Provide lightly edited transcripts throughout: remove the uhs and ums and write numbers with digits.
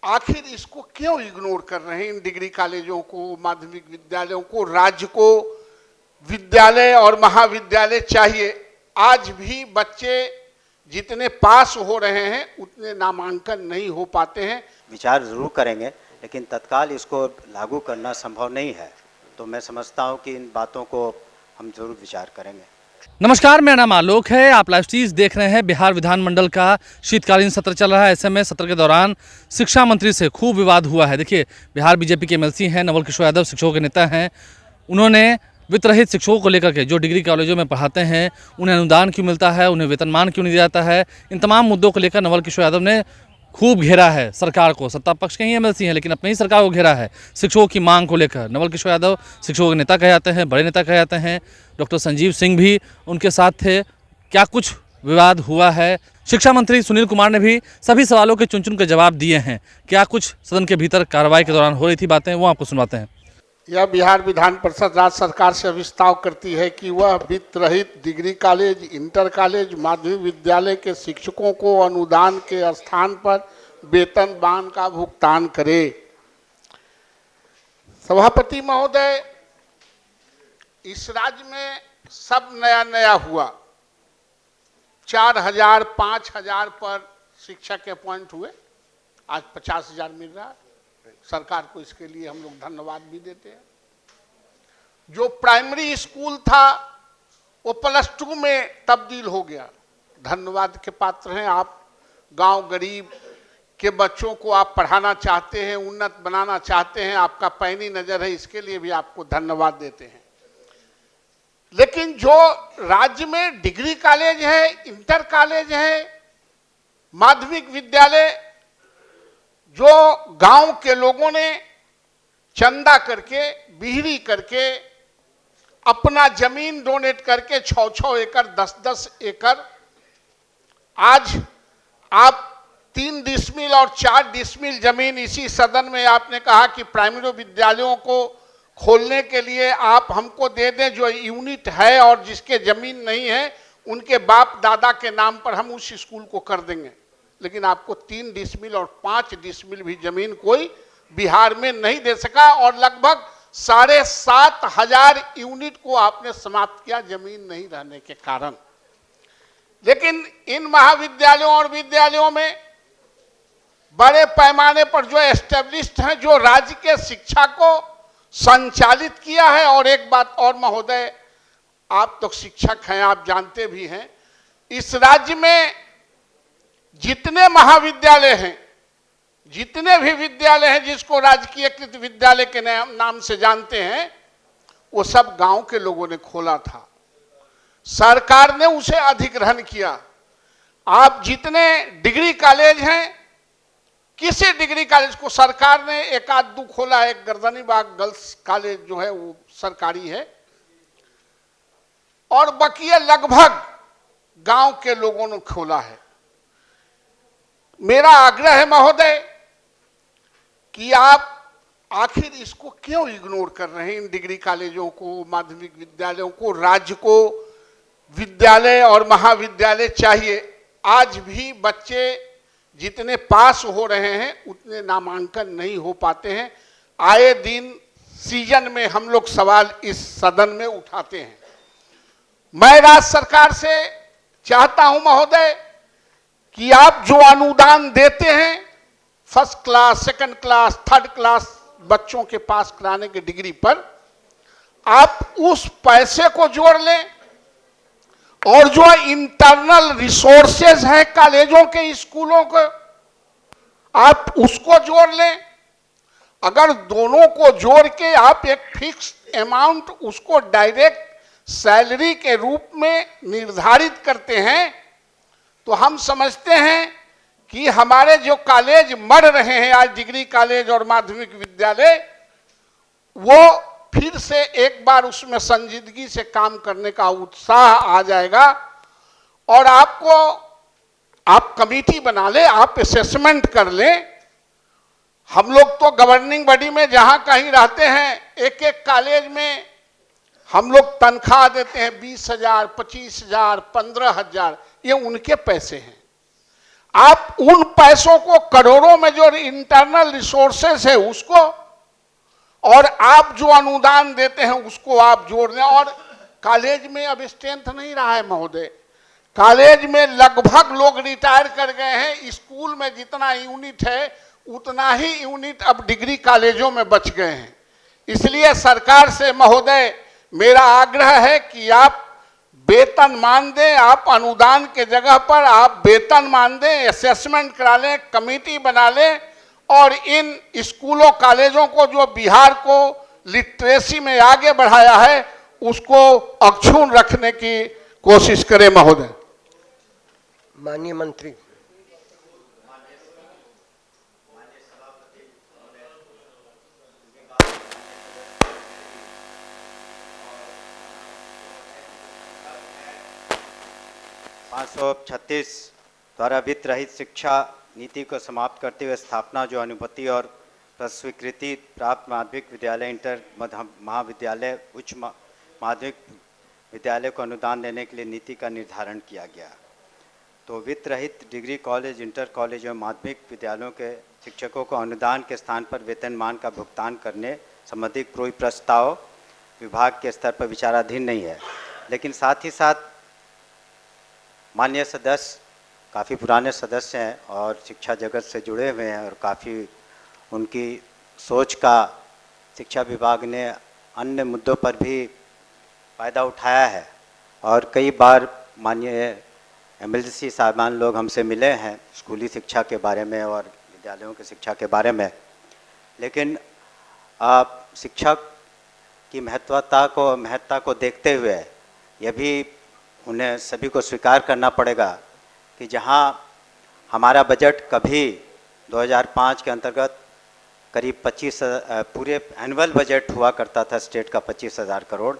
आखिर इसको क्यों इग्नोर कर रहे हैं? इन डिग्री कॉलेजों को, माध्यमिक विद्यालयों को, राज्य को विद्यालय और महाविद्यालय चाहिए। आज भी बच्चे जितने पास हो रहे हैं उतने नामांकन नहीं हो पाते हैं। विचार जरूर करेंगे, लेकिन तत्काल इसको लागू करना संभव नहीं है। तो मैं समझता हूं कि इन बातों को हम जरूर विचार करेंगे। नमस्कार, मेरा नाम आलोक है। आप लाइव स्ट्रीज देख रहे हैं। बिहार विधानमंडल का शीतकालीन सत्र चल रहा है। ऐसे में सत्र के दौरान शिक्षा मंत्री से खूब विवाद हुआ है। देखिए, बिहार बीजेपी के एमएलसी हैं नवल किशोर यादव, शिक्षकों के नेता हैं। उन्होंने वित्त रहित शिक्षकों को लेकर के, जो डिग्री कॉलेजों में पढ़ाते हैं, उन्हें अनुदान क्यों मिलता है, उन्हें वेतनमान क्यों नहीं दिया जाता है, इन तमाम मुद्दों को लेकर नवल किशोर यादव ने खूब घेरा है सरकार को। सत्ता पक्ष के ही एमएलसी हैं, लेकिन अपनी ही सरकार को घेरा है शिक्षकों की मांग को लेकर। नवल किशोर यादव शिक्षकों के नेता कहे जाते हैं, बड़े नेता कहे जाते हैं। डॉक्टर संजीव सिंह भी उनके साथ थे। क्या कुछ विवाद हुआ है? शिक्षा मंत्री सुनील कुमार ने भी सभी सवालों के चुन चुन के जवाब दिए हैं। क्या कुछ सदन के भीतर कार्रवाई के दौरान हो रही थी बातें, वो आपको सुनवाते हैं। यह बिहार विधान परिषद राज्य सरकार से अविस्ताव करती है कि वह वित्त रहित डिग्री कॉलेज, इंटर कॉलेज, माध्यमिक विद्यालय के शिक्षकों को अनुदान के स्थान पर वेतनमान का भुगतान करे। सभापति महोदय, इस राज्य में सब नया नया हुआ। 4000, 5000 पर शिक्षक अपॉइंट हुए, आज 50,000 मिल रहा है। सरकार को इसके लिए हम लोग धन्यवाद भी देते हैं। जो प्राइमरी स्कूल था वो +2 में तब्दील हो गया, धन्यवाद के पात्र हैं आप। गांव गरीब के बच्चों को आप पढ़ाना चाहते हैं, उन्नत बनाना चाहते हैं, आपका पैनी नजर है, इसके लिए भी आपको धन्यवाद देते हैं। लेकिन जो राज्य में डिग्री कॉलेज है, इंटर कॉलेज है, माध्यमिक विद्यालय, जो गांव के लोगों ने चंदा करके, बिहरी करके, अपना जमीन डोनेट करके 6-6 एकड़, 10-10 एकड़, आज आप 3 डिसमिल और 4 डिसमिल जमीन इसी सदन में आपने कहा कि प्राइमरी विद्यालयों को खोलने के लिए आप हमको दे दें। जो यूनिट है और जिसके जमीन नहीं है उनके बाप दादा के नाम पर हम उस स्कूल को कर देंगे। लेकिन आपको 3 डिसमिल और 5 डिसमिल भी जमीन कोई बिहार में नहीं दे सका, और लगभग 7,500 यूनिट को आपने समाप्त किया जमीन नहीं रहने के कारण। लेकिन इन महाविद्यालयों और विद्यालयों में बड़े पैमाने पर जो एस्टेब्लिश्ड हैं, जो राज्य के शिक्षा को संचालित किया है। और एक बात और महोदय, आप तो शिक्षक हैं, आप जानते भी हैं, इस राज्य में जितने महाविद्यालय हैं, जितने भी विद्यालय हैं जिसको राजकीयकृत विद्यालय के नाम से जानते हैं, वो सब गांव के लोगों ने खोला था। सरकार ने उसे अधिग्रहण किया। आप जितने डिग्री कॉलेज हैं, किसी डिग्री कॉलेज को सरकार ने 1-2 खोला है। गर्दनीबाग गर्ल्स कॉलेज जो है वो सरकारी है, और बकिया लगभग गांव के लोगों ने खोला है। मेरा आग्रह है महोदय कि आप आखिर इसको क्यों इग्नोर कर रहे हैं? इन डिग्री कॉलेजों को, माध्यमिक विद्यालयों को, राज्य को विद्यालय और महाविद्यालय चाहिए। आज भी बच्चे जितने पास हो रहे हैं उतने नामांकन नहीं हो पाते हैं। आए दिन सीजन में हम लोग सवाल इस सदन में उठाते हैं। मैं राज्य सरकार से चाहता हूं महोदय कि आप जो अनुदान देते हैं first class, second class, third class बच्चों के पास कराने के डिग्री पर, आप उस पैसे को जोड़ लें, और जो इंटरनल रिसोर्सेज है कॉलेजों के, स्कूलों को, आप उसको जोड़ लें। अगर दोनों को जोड़ के आप एक फिक्स अमाउंट उसको डायरेक्ट सैलरी के रूप में निर्धारित करते हैं, तो हम समझते हैं कि हमारे जो कॉलेज मर रहे हैं आज, डिग्री कॉलेज और माध्यमिक विद्यालय, वो फिर से एक बार उसमें संजीदगी से काम करने का उत्साह आ जाएगा। और आप कमेटी बना ले, आप असेसमेंट कर ले। हम लोग तो गवर्निंग बॉडी में जहां कहीं रहते हैं, एक एक कॉलेज में हम लोग तनख्वाह देते हैं 20,000, 25,000, 15,000, ये उनके पैसे हैं। आप उन पैसों को, करोड़ों में जो इंटरनल रिसोर्सेस है उसको, और आप जो अनुदान देते हैं उसको आप जोड़ दें। और कॉलेज में अब स्ट्रेंथ नहीं रहा है महोदय, कॉलेज में लगभग लोग रिटायर कर गए हैं। स्कूल में जितना यूनिट है उतना ही यूनिट अब डिग्री कॉलेजों में बच गए हैं। इसलिए सरकार से महोदय मेरा आग्रह है कि आप वेतन मान दें, आप अनुदान के जगह पर आप वेतन मान दें, असेसमेंट करा लें, कमेटी बना लें, और इन स्कूलों कॉलेजों को जो बिहार को लिटरेसी में आगे बढ़ाया है उसको अक्षुण्ण रखने की कोशिश करें महोदय। माननीय मंत्री। (536) द्वारा वित्त रहित शिक्षा नीति को समाप्त करते हुए स्थापना, जो अनुभूति और स्वीकृति प्राप्त माध्यमिक विद्यालय, इंटर महाविद्यालय, उच्च माध्यमिक विद्यालय को अनुदान देने के लिए नीति का निर्धारण किया गया। तो वित्त रहित डिग्री कॉलेज, इंटर कॉलेज एवं माध्यमिक विद्यालयों के शिक्षकों को अनुदान के स्थान पर वेतनमान का भुगतान करने संबंधी कोई प्रस्ताव विभाग के स्तर पर विचाराधीन नहीं है। लेकिन साथ ही साथ माननीय सदस्य काफ़ी पुराने सदस्य हैं और शिक्षा जगत से जुड़े हुए हैं, और काफ़ी उनकी सोच का शिक्षा विभाग ने अन्य मुद्दों पर भी फ़ायदा उठाया है। और कई बार माननीय MLC साहबान लोग हमसे मिले हैं स्कूली शिक्षा के बारे में और विद्यालयों की शिक्षा के बारे में। लेकिन शिक्षा की महत्ता को देखते हुए यह भी उन्हें सभी को स्वीकार करना पड़ेगा कि जहां हमारा बजट कभी 2005 के अंतर्गत करीब 25 पूरे एनुअल बजट हुआ करता था स्टेट का 25,000 करोड़,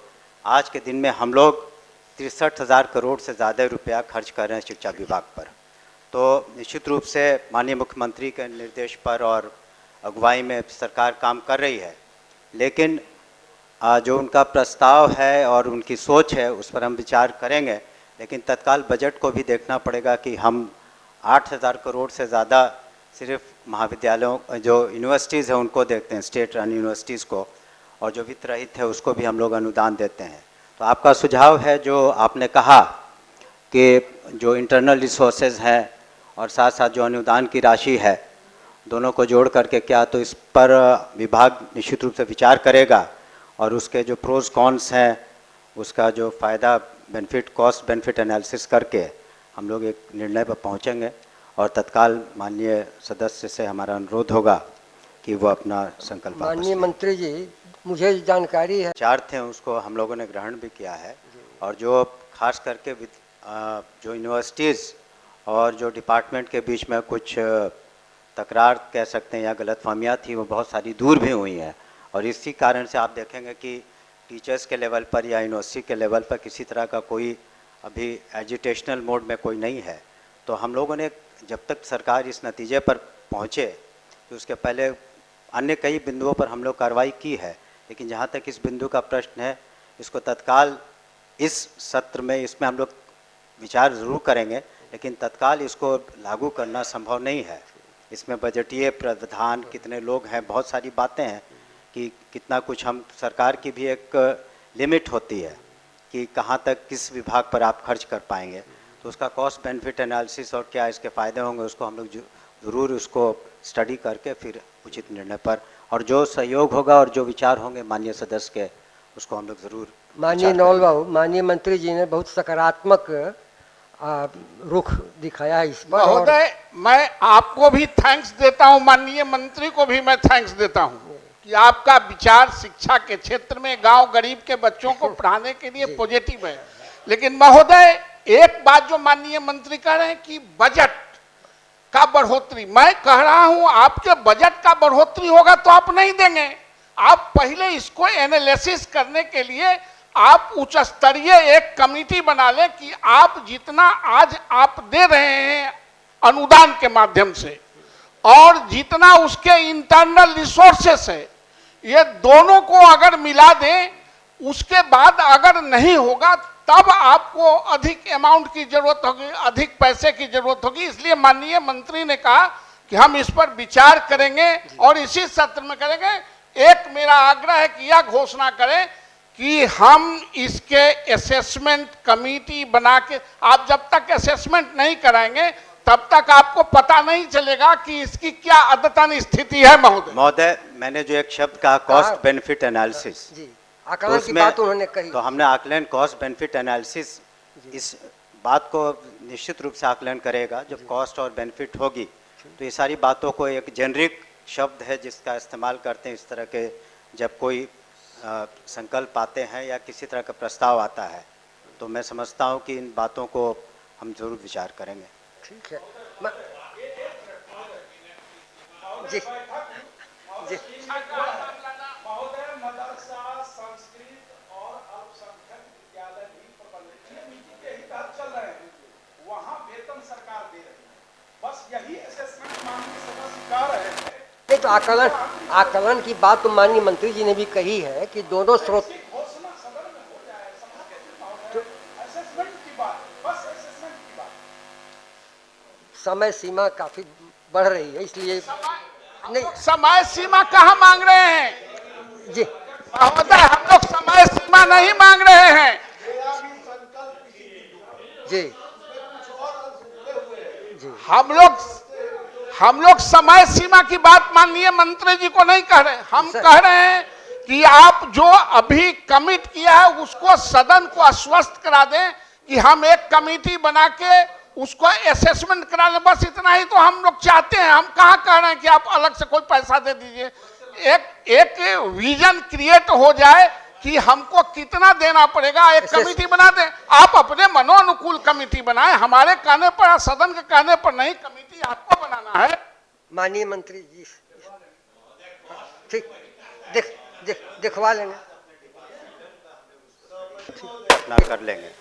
आज के दिन में हम लोग 63,000 करोड़ से ज़्यादा रुपया खर्च कर रहे हैं शिक्षा विभाग पर। तो निश्चित रूप से माननीय मुख्यमंत्री के निर्देश पर और अगुवाई में सरकार काम कर रही है। लेकिन जो उनका प्रस्ताव है और उनकी सोच है उस पर हम विचार करेंगे। लेकिन तत्काल बजट को भी देखना पड़ेगा कि हम 8,000 करोड़ से ज़्यादा सिर्फ महाविद्यालयों, जो यूनिवर्सिटीज़ हैं उनको देखते हैं, स्टेट रन यूनिवर्सिटीज़ को, और जो वित्त रहित है उसको भी हम लोग अनुदान देते हैं। तो आपका सुझाव है जो आपने कहा कि जो इंटरनल रिसोर्सेज हैं और साथ साथ जो अनुदान की राशि है दोनों को जोड़ करके, क्या तो इस पर विभाग निश्चित रूप से विचार करेगा और उसके जो प्रोज कॉन्स हैं उसका जो फ़ायदा बेनिफिट, कॉस्ट बेनिफिट एनालिसिस करके हम लोग एक निर्णय पर पहुंचेंगे। और तत्काल माननीय सदस्य से हमारा अनुरोध होगा कि वो अपना संकल्प वापस माननीय लें। मंत्री जी, मुझे जानकारी है, विचार थे उसको हम लोगों ने ग्रहण भी किया है, और जो खास करके जो यूनिवर्सिटीज़ और जो डिपार्टमेंट के बीच में कुछ तकरार कह सकते हैं या गलतफहमियाँ थी, वो बहुत सारी दूर भी हुई हैं। और इसी कारण से आप देखेंगे कि टीचर्स के लेवल पर या यूनिवर्सिटी के लेवल पर किसी तरह का कोई अभी एजिटेशनल मोड में कोई नहीं है। तो हम लोगों ने जब तक सरकार इस नतीजे पर पहुँचे कि उसके पहले अन्य कई बिंदुओं पर हम लोग कार्रवाई की है, लेकिन जहाँ तक इस बिंदु का प्रश्न है इसको तत्काल इस सत्र में इसमें हम लोग विचार ज़रूर करेंगे, लेकिन तत्काल इसको लागू करना संभव नहीं है। इसमें बजटीय प्रावधान, कितने लोग हैं, बहुत सारी बातें हैं कि कितना कुछ हम, सरकार की भी एक लिमिट होती है कि कहाँ तक किस विभाग पर आप खर्च कर पाएंगे। तो उसका कॉस्ट बेनिफिट एनालिसिस और क्या इसके फ़ायदे होंगे उसको हम लोग ज़रूर उसको स्टडी करके फिर उचित निर्णय पर, और जो सहयोग होगा और जो विचार होंगे माननीय सदस्य के, उसको हम लोग ज़रूर। माननीय नवल बाबू, माननीय मंत्री जी ने बहुत सकारात्मक रुख दिखाया है इस पर। महोदय, मैं आपको भी थैंक्स देता हूं, माननीय मंत्री को भी मैं थैंक्स देता हूं कि आपका विचार शिक्षा के क्षेत्र में गांव गरीब के बच्चों को पढ़ाने के लिए पॉजिटिव है। लेकिन महोदय, एक बात जो माननीय मंत्री कह रहे हैं कि बजट का बढ़ोतरी, मैं कह रहा हूं आपके बजट का बढ़ोतरी होगा तो आप नहीं देंगे। आप पहले इसको एनालिसिस करने के लिए आप उच्च स्तरीय एक कमेटी बना लें कि आप जितना आज आप दे रहे हैं अनुदान के माध्यम से और जितना उसके इंटरनल रिसोर्सेस है, ये दोनों को अगर मिला दें, उसके बाद अगर नहीं होगा तब आपको अधिक अमाउंट की जरूरत होगी, अधिक पैसे की जरूरत होगी। इसलिए माननीय मंत्री ने कहा कि हम इस पर विचार करेंगे और इसी सत्र में करेंगे। एक मेरा आग्रह है कि यह घोषणा करें कि हम इसके असेसमेंट कमेटी बना के, आप जब तक असेसमेंट नहीं कराएंगे तब तक आपको पता नहीं चलेगा कि इसकी क्या अद्यतन स्थिति है। महोदय, मैंने जो एक शब्द कहा कॉस्ट बेनिफिट एनालिसिस, जी, आकलन की बात उन्होंने कही, तो हमने आकलन कॉस्ट बेनिफिट एनालिसिस, इस बात को निश्चित रूप से आकलन करेगा। जब कॉस्ट और बेनिफिट होगी तो ये सारी बातों को, एक जेनरिक शब्द है जिसका इस्तेमाल करते हैं इस तरह के, जब कोई संकल्प आते हैं या किसी तरह का प्रस्ताव आता है, तो मैं समझता हूँ कि इन बातों को हम जरूर विचार करेंगे। ठीक है। जी जी महोदय, मदरसा, संस्कृत और अल्पसंख्यक विद्यालय भी प्रबंधित नीति के ही तहत चल रहे हैं, वहाँ वेतन सरकार दे रही है। बस यही असेसमेंट माननीय सभा स्वीकार है। नहीं तो आकलन की बात तो माननीय मंत्री जी ने भी कही है कि दोनों स्रोत, घोषणा सदन में हो जाए, सभा के दिन असेसमेंट की बात, बस असेसमेंट की बात। समय सीमा काफी बढ़ रही है, इसलिए नहीं। समय सीमा कहाँ मांग रहे हैं जी महोदय? हम लोग समय सीमा नहीं मांग रहे हैं। जी जी हम लोग समय सीमा की बात माननीय मंत्री जी को नहीं कह रहे। हम कह रहे हैं कि आप जो अभी कमिट किया है उसको सदन को आश्वस्त करा दें कि हम एक कमेटी बना के उसको असेसमेंट करा लें। बस इतना ही तो हम लोग चाहते हैं। हम कहाँ कह रहे हैं कि आप अलग से कोई पैसा दे दीजिए। एक विजन क्रिएट हो जाए कि हमको कितना देना पड़ेगा, एक कमेटी बना दें। आप अपने मनोनुकूल कमेटी बनाएं, हमारे कहने पर, सदन के कहने पर नहीं, कमेटी आपको बनाना है। माननीय मंत्री जी, ठीक, दिखवा लेंगे, अपना कर लेंगे।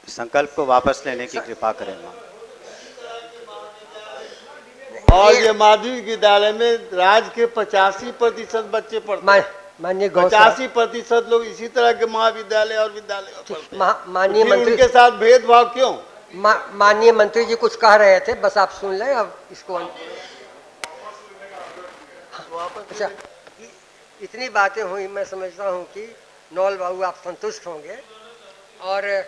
संकल्प को वापस लेने की कृपा करेंगे। और ये माध्यमिक विद्यालय में राज्य के 85% बच्चे पढ़ते हैं। माननीय 85% लोग इसी तरह के महाविद्यालय और विद्यालय में पढ़ते हैं। माननीय मंत्री, उनके साथ भेदभाव क्यों? माननीय मंत्री जी कुछ कह रहे थे, बस आप सुन लें। अब इसको अच्छा, इतनी बातें हुई, मैं समझता हूँ कि नौल बाबू आप संतुष्ट होंगे। और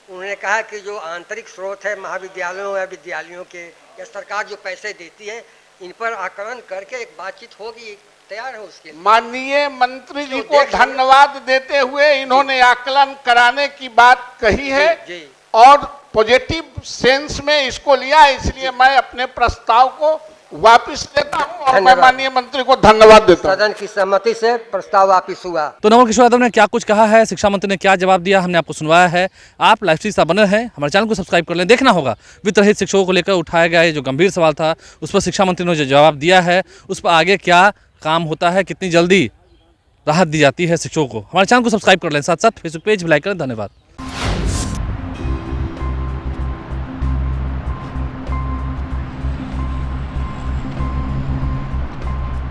उन्होंने कहा कि जो आंतरिक स्रोत है महाविद्यालयों या विद्यालयों के, या सरकार जो पैसे देती है, इन पर आकलन करके एक बातचीत होगी, तैयार है उसके। माननीय मंत्री जी को धन्यवाद देते हुए इन्होंने आकलन कराने की बात कही है जी। और पॉजिटिव सेंस में इसको लिया, इसलिए मैं अपने प्रस्ताव को वापस लेता हूं और मैं माननीय मंत्री को धन्यवाद देता हूं। सदन की सहमति से प्रस्ताव वापस हुआ। तो नवल किशोर यादव ने क्या कुछ कहा है, शिक्षा मंत्री ने क्या जवाब दिया, हमने आपको सुनवाया है। आप लाइव स्ट्रीम से बने हैं, हमारे चैनल को सब्सक्राइब कर लें। देखना होगा वित्त रहित शिक्षकों को लेकर उठाया गया ये जो गंभीर सवाल था, उस पर शिक्षा मंत्री ने जो जवाब दिया है, उस पर आगे क्या काम होता है, कितनी जल्दी राहत दी जाती है शिक्षकों को। हमारे चैनल को सब्सक्राइब कर लें, साथ साथ फेसबुक पेज भी लाइक करें। धन्यवाद।